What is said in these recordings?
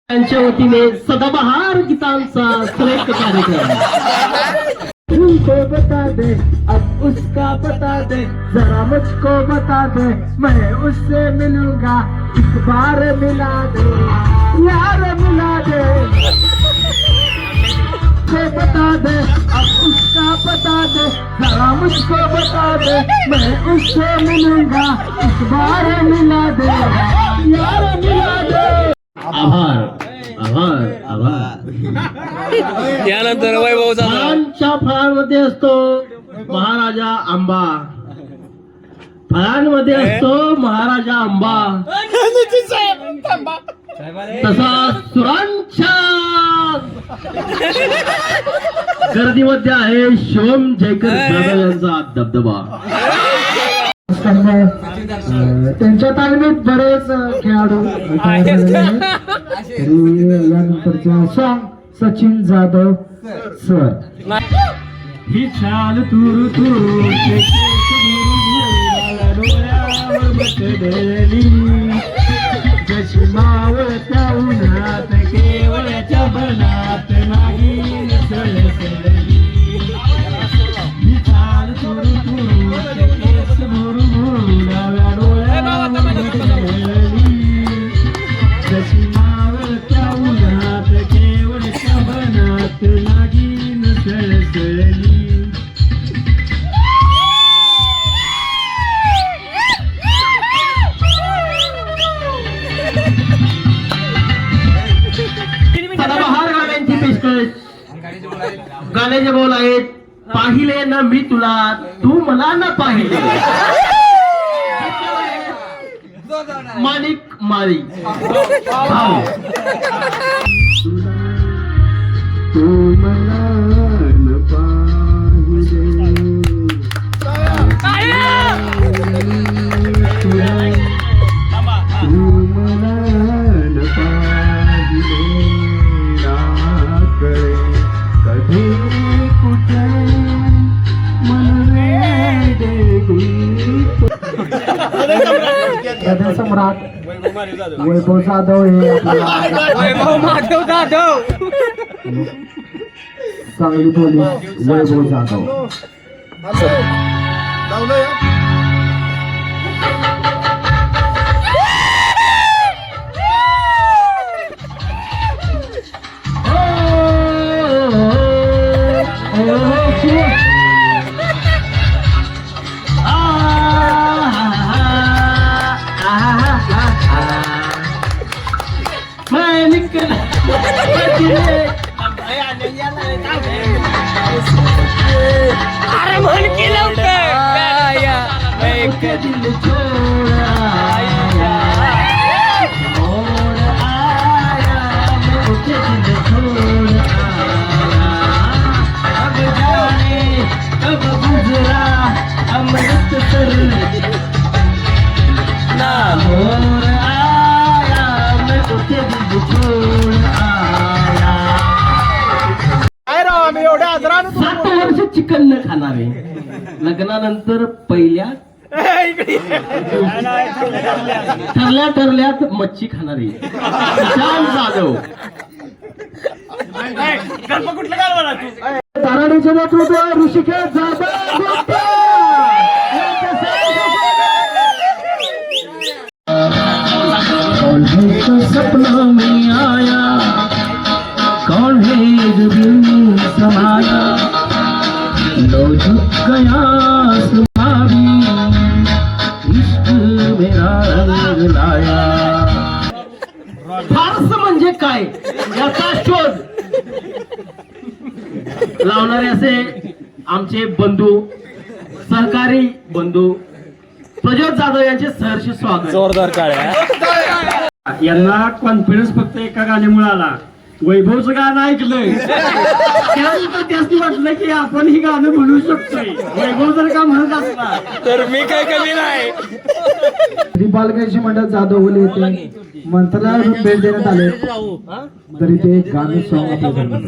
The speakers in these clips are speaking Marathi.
त्यांच्या वतीने सदाबहार गीतांचा श्रेष्ठ कार्यक्रम। तुमको बता दे अब उसका बता दे, जरा मुझको बता दे मैं उससे मिलूंगा, एक बार मिला दे यार मिला दे। मुझको बता दे अब उसका बता दे, जरा मुझको बता दे मैं उससे मिलूंगा, एक बार मिला दे यार मिला दे। आभार आभार आभार। यानंतर वैभवचा फळांच्या फळांमध्ये असतो महाराजा आंबा, फळांमध्ये असतो महाराजा आंबा, तसा सुरांच्या गर्दीमध्ये आहे शिवम जयकर जाधव यांचा दबदबा। त्यांच्या तालमीत बरेच खेळाडू यानंतरचा सॉंग सचिन जाधव सर। ही चाल तुरु तुरु जशी मावळत्या उन्हात केवळच्या बनात नाही सळसळली। ही चाल तुरु तुरु केस भुरु भुरु डाव्या डोळ्यावर जशी मावळत्या उन्हात केवळच्या बनात नाही सळसळली। सदाबहार गाण्यांची पेशकश। गाण्याचे बोल आहेत, पाहिले ना मी तुला तू मला न पाहिले, माणिक मारी भाऊ। तू मला न पाहिले, तू मला न पाहिले, ना कळे कधी कुठे मन रे सम्राट वैभव जाधव हे वैभव जाधव चांगली पोलीस वैभव जाधव। अरे म्हण की लवकर दिल छोड़ा और आया, मुझे दिल छोड़ आया, अब जाने कब गुजरा अमृतसर ना, और आया मैं मुझे दिल छोड़ आया। 7 वर्ष चिकन न खाणारे, लग्नानंतर पहिल्या ठरल्यात मच्छी खाणारी श्याम जाधव। ताराडीच्या नेतृत्वात ऋषिकेश जाधव। कौन है तो सपनों में आया, कौन है जो दिल में समाया, लो झुक गया सुहावी इश्क मेरा रंग लाया। फारस म्हणजे काय याचा शोध लावणारे असे आमचे बंधू, सहकारी बंधू प्रज्योत जाधव यांचे सहर्ष स्वागत। जोरदार टाळ्या। यांना कॉन्फिडन्स फक्त एका गाण्यामुळे आला, वैभवचं गाणं ऐकलंय त्यानंतर त्याची वाटलं की आपण ही गाणं म्हणू शकतोय। वैभव जर का म्हणत असला तर मी काय कमी नाही। बालकांची मंडळ जाधवले येते मंत्रालयातून भेट देण्यात आले, तरी ते गाणं सॉंग आपल्याकडे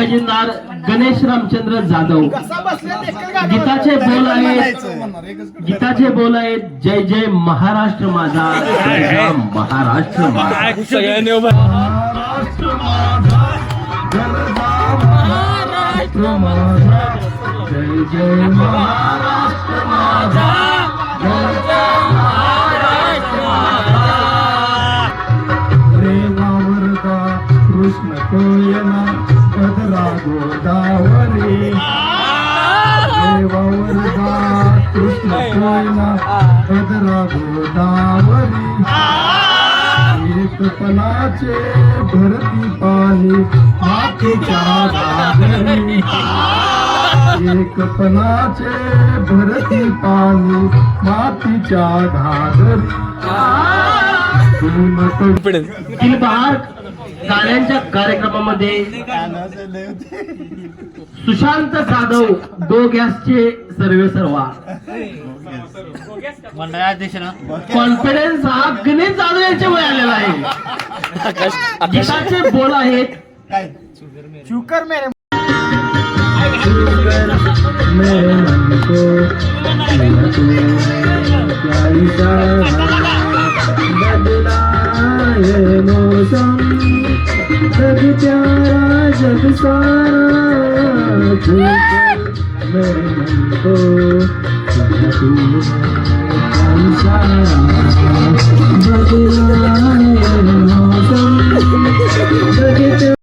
खजिनदार गणेश रामचंद्र जाधव. गीताचे बोल आहेत जय जय महाराष्ट्र माझा, जय जय महाराष्ट्र माझा. सगळ्यांनी उभा महाराष्ट्र माझा, महाराष्ट्र माझा, जय जय महाराष्ट्र माझा, जय जय महाराष्ट्र माझा. प्रेमावरदा कृष्ण कोयना भद्रा गोदावरी. देवावरदा कृष्ण कोयना भद्रा गोदावरी. एकपणाचे भरती पाणी मातीच्या घागरी. एकपणाचे भरती पाणी मातीच्या घागरी. दिलबहार गाण्यांच्या कार्यक्रमामध्ये सुशांत जाधव दो गॅसचे सर्वे सर्वा. कॉन्फिडन्स हा गणेश जाधव यांच्या वय आलेला आहे. गीताचे बोल आहेत मेरे मन को क्या इशारा बदला ये मौसम, जग प्यारा जग सारा छूकर मेरे मन को क्या तू क्या इशारा बदला ये मौसम, जग